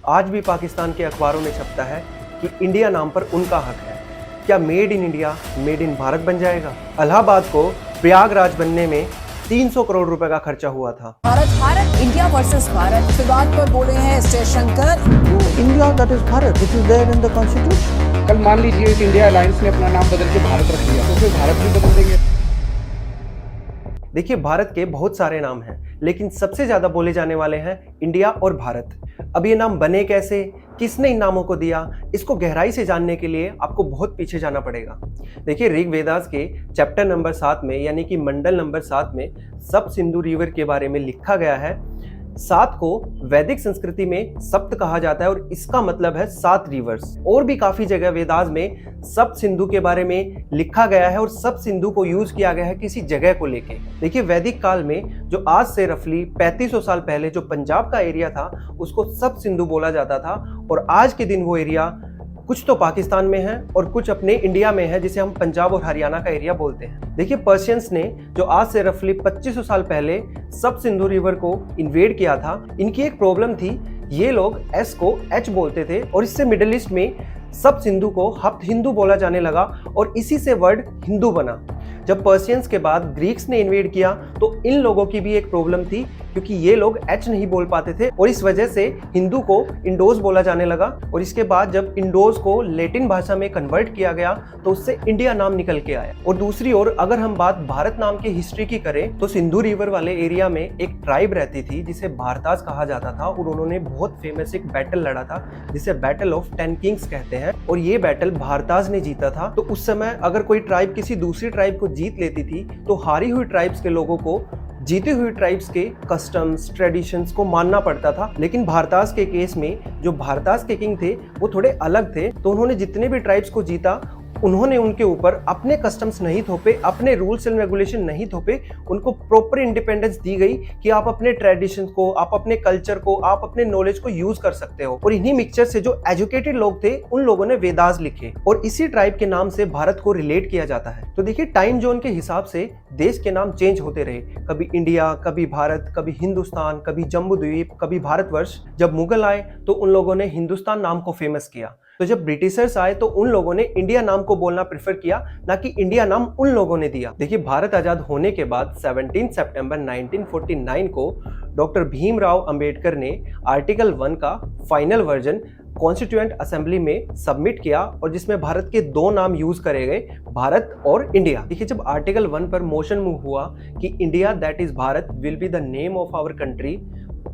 आज भी पाकिस्तान के अखबारों में छपता है कि इंडिया नाम पर उनका हक है। क्या made in India made in Bharat बन जाएगा? इलाहाबाद को प्रयागराज बनने में 300 करोड़ रुपए का खर्चा हुआ था। भारत इंडिया वर्सेस भारत विवाद पर बोले हैं S Jaishankar. India that is Bharat, it is there in the constitution. कल मान लीजिए इस इंडिया अलायंस ने अपना नाम बदल के भारत रख लिया, तो फिर भारत भी बदल देंगे। देखिए, भारत के बहुत सारे नाम हैं, लेकिन सबसे ज्यादा बोले जाने वाले हैं इंडिया और भारत। अब ये नाम बने कैसे, किसने इन नामों को दिया, इसको गहराई से जानने के लिए आपको बहुत पीछे जाना पड़ेगा। देखिए, ऋग वेदास के चैप्टर नंबर 7 में यानी कि मंडल नंबर 7 में सप्त सिंधु रिवर के बारे में लिखा गया है। 7 को वैदिक संस्कृति में सप्त कहा जाता है और इसका मतलब है 7 रिवर्स। और भी काफी जगह वेदास में सप्त सिंधु के बारे में लिखा गया है और सप्त सिंधु को यूज किया गया है किसी जगह को लेके। देखिए, वैदिक काल में जो आज से रफली 3500 साल पहले जो पंजाब का एरिया था उसको सप्त सिंधु बोला जाता था, और आज के दिन वो एरिया कुछ तो पाकिस्तान में है और कुछ अपने इंडिया में है, जिसे हम पंजाब और हरियाणा का एरिया बोलते हैं। देखिए, पर्शियंस ने जो आज से रफली 2500 साल पहले सप्त सिंधु रिवर को इन्वेड किया था, इनकी एक प्रॉब्लम थी। ये लोग एस को एच बोलते थे और इससे मिडिल ईस्ट में सप्त सिंधु को हप्त हिंदू बोला जाने लगा और इसी से वर्ड हिंदू बना। जब पर्शियंस के बाद ग्रीक्स ने इन्वेड किया तो इन लोगों की भी एक प्रॉब्लम थी, क्योंकि ये लोग एच नहीं बोल पाते थे और इस वजह से हिंदू को इंडोज बोला जाने लगा। और इसके बाद जब इंडोज को लैटिन भाषा में कन्वर्ट किया गया तो उससे इंडिया नाम निकल के आया। और दूसरी ओर अगर हम बात भारत नाम की हिस्ट्री की करें तो सिंधु रिवर वाले एरिया में एक ट्राइब रहती थी जिसे भारताज कहा जाता था, और उन्होंने बहुत फेमस एक बैटल लड़ा था जिसे बैटल ऑफ 10 किंग्स कहते हैं, और ये बैटल भारताज ने जीता था। तो उस समय अगर कोई ट्राइब किसी दूसरी ट्राइब को जीत लेती थी तो हारी हुई ट्राइब्स के लोगों को जीती हुई ट्राइब्स के कस्टम्स ट्रेडिशंस को मानना पड़ता था। लेकिन भारताज के केस में जो भारताज के किंग थे वो थोड़े अलग थे, तो उन्होंने जितने भी ट्राइब्स को जीता उन्होंने उनके ऊपर अपने कस्टम्स नहीं थोपे, अपने रूल्स एंड रेगुलेशन नहीं थोपे, उनको प्रॉपर इंडिपेंडेंस दी गई कि आप अपने ट्रेडिशन को, आप अपने कल्चर को, आप अपने नॉलेज को यूज कर सकते हो। और इन्हीं मिक्सचर से जो एजुकेटेड लोग थे उन लोगों ने वेदास लिखे और इसी ट्राइब के नाम से भारत को रिलेट किया जाता है। तो देखिए, टाइम जोन के हिसाब से देश के नाम चेंज होते रहे, कभी इंडिया, कभी भारत, कभी हिंदुस्तान, कभी जम्बू द्वीप, कभी भारतवर्ष। जब मुगल आए तो उन लोगों ने हिंदुस्तान नाम को फेमस किया, तो जब ब्रिटिशर्स आए तो उन लोगों ने इंडिया नाम को बोलना प्रेफर किया, ना कि इंडिया नाम उन लोगों ने दिया। देखिए, भारत आजाद होने के बाद 17 सितंबर 1949 को डॉक्टर भीमराव अंबेडकर ने आर्टिकल 1 का फाइनल वर्जन कॉन्स्टिट्यूएंट असेंबली में सबमिट किया, और जिसमें भारत के 2 नाम यूज करे गए, भारत और इंडिया। देखिए, जब आर्टिकल 1 पर मोशन मूव हुआ कि India that is Bharat will be the name of our country,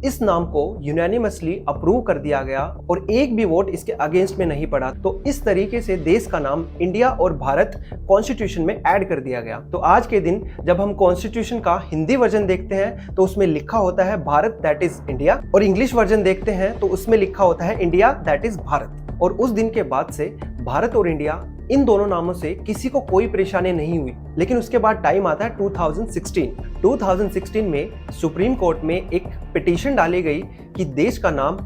इस नाम को यूनानिमसली अप्रूव कर दिया गया और एक भी वोट इसके अगेंस्ट में नहीं पड़ा। तो इस तरीके से देश का नाम इंडिया और भारत कॉन्स्टिट्यूशन में ऐड कर दिया गया। तो आज के दिन जब हम कॉन्स्टिट्यूशन का हिंदी वर्जन देखते हैं तो उसमें लिखा होता है भारत दैट इज इंडिया, और इंग्लिश वर्जन देखते हैं तो उसमें लिखा होता है इंडिया दैट इज भारत। और उस दिन के बाद से भारत और इंडिया इन दोनों नामों से किसी को कोई परेशानी नहीं हुई। लेकिन उसके बाद टाइम आता है 2016 में सुप्रीम कोर्ट में एक पिटीशन डाली गई कि देश का नाम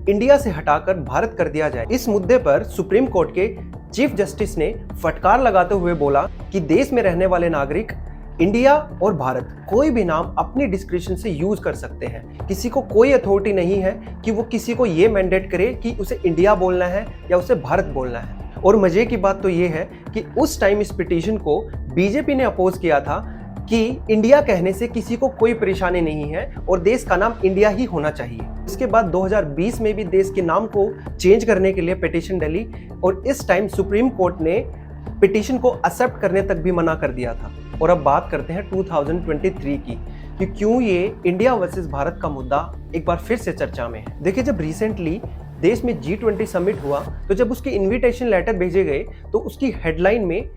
इंडिया से हटाकर भारत कर दिया जाए। इस मुद्दे पर सुप्रीम कोर्ट के चीफ जस्टिस ने फटकार लगाते हुए बोला कि देश में रहने वाले नागरिक इंडिया और भारत कोई भी नाम अपनी डिस्क्रिप्शन से यूज कर सकते हैं। किसी को कोई अथॉरिटी नहीं है कि वो किसी को ये मैंडेट करे कि उसे इंडिया बोलना है या उसे भारत बोलना है। और मजे की बात तो ये है कि उस टाइम इस पिटीशन को बीजेपी ने अपोज किया था कि इंडिया कहने से किसी को कोई परेशानी नहीं है और देश का नाम इंडिया ही होना चाहिए। इसके बाद 2020 में भी देश के नाम को चेंज करने के लिए पिटीशन डली, और इस टाइम सुप्रीम कोर्ट ने पिटीशन को एक्सेप्ट करने तक भी मना कर दिया था। और अब बात करते हैं 2023 की कि क्यों ये इंडिया वर्सेस भारत का मुद्दा एक बार फिर से चर्चा में है। देखिए, जब रिसेंटली देश में G20 समिट हुआ तो जब उसके इनविटेशन लेटर भेजे गए तो उसकी हेडलाइन में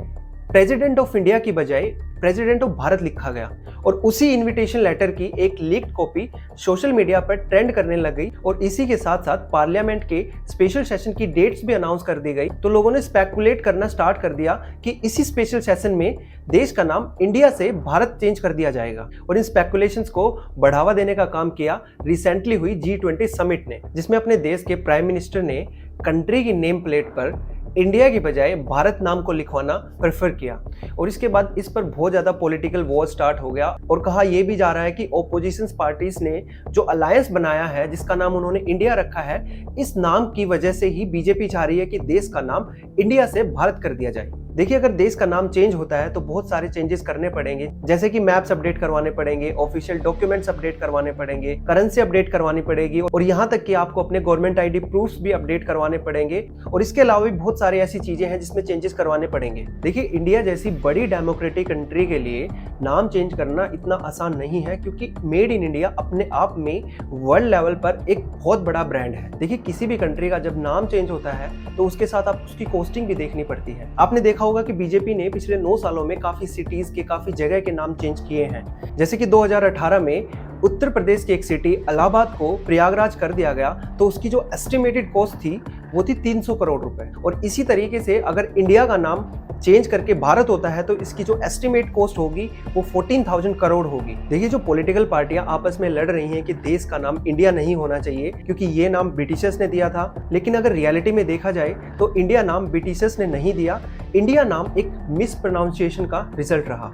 प्रेसिडेंट ऑफ इंडिया की बजाय प्रेसिडेंट ऑफ भारत लिखा गया, और उसी इनविटेशन लेटर की एक लीक्ड कॉपी सोशल मीडिया पर ट्रेंड करने लग गई। और इसी के साथ साथ पार्लियामेंट के स्पेशल सेशन की डेट्स भी अनाउंस कर दी गई। तो लोगों ने स्पेकुलेट करना स्टार्ट कर दिया कि इसी स्पेशल सेशन में देश का नाम इंडिया से भारत चेंज कर दिया जाएगा। और इन स्पेकुलेशंस को बढ़ावा देने का काम किया रिसेंटली हुई G20 समिट ने, जिसमें अपने देश के प्राइम मिनिस्टर ने कंट्री की नेम प्लेट पर इंडिया की बजाय भारत नाम को लिखवाना प्रेफर किया। और इसके बाद इस पर बहुत ज़्यादा पॉलिटिकल वॉर स्टार्ट हो गया और कहा यह भी जा रहा है कि ओपोजिशन पार्टीज ने जो अलायंस बनाया है जिसका नाम उन्होंने इंडिया रखा है, इस नाम की वजह से ही बीजेपी चाह रही है कि देश का नाम इंडिया से भारत कर दिया जाए। देखिए, अगर देश का नाम चेंज होता है तो बहुत सारे चेंजेस करने पड़ेंगे, जैसे कि मैप्स अपडेट करवाने पड़ेंगे, ऑफिशियल डॉक्यूमेंट्स अपडेट करवाने पड़ेंगे, करेंसी अपडेट करवानी पड़ेगी और यहाँ तक कि आपको अपने गवर्नमेंट आईडी प्रूफ्स भी अपडेट करवाने पड़ेंगे। और इसके अलावा भी बहुत सारी ऐसी चीजें हैं जिसमें चेंजेस करवाने पड़ेंगे। देखिए, इंडिया जैसी बड़ी डेमोक्रेटिक कंट्री के लिए नाम चेंज करना इतना आसान नहीं है, क्योंकि मेड इन इंडिया अपने आप में वर्ल्ड लेवल पर एक बहुत बड़ा ब्रांड है। देखिए, किसी भी कंट्री का जब नाम चेंज होता है तो उसके साथ आप उसकी कॉस्टिंग भी देखनी पड़ती है। आपने देखा होगा कि बीजेपी ने पिछले 9 सालों में काफी सिटीज के, काफी जगह के नाम चेंज किए हैं। जैसे कि 2018 में उत्तर प्रदेश की एक सिटी इलाहाबाद को प्रयागराज कर दिया गया, तो उसकी जो एस्टिमेटेड कॉस्ट थी वो थी 300 करोड़ रुपए। और इसी तरीके से अगर इंडिया का नाम चेंज करके भारत होता है तो इसकी जो एस्टिमेट कॉस्ट होगी वो 14,000 करोड़ होगी। देखिए, जो पॉलिटिकल पार्टियां आपस में लड़ रही हैं कि देश का नाम इंडिया नहीं होना चाहिए क्योंकि ये नाम ब्रिटिशर्स ने दिया था, लेकिन अगर रियलिटी में देखा जाए तो इंडिया नाम ब्रिटिशर्स ने नहीं दिया, इंडिया नाम एक मिस प्रोनाउंसिएशन का रिजल्ट रहा।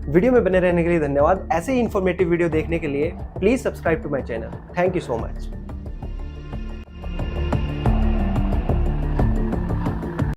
वीडियो में बने रहने के लिए धन्यवाद। ऐसे ही इन्फॉर्मेटिव वीडियो देखने के लिए please subscribe to my channel. Thank you so much.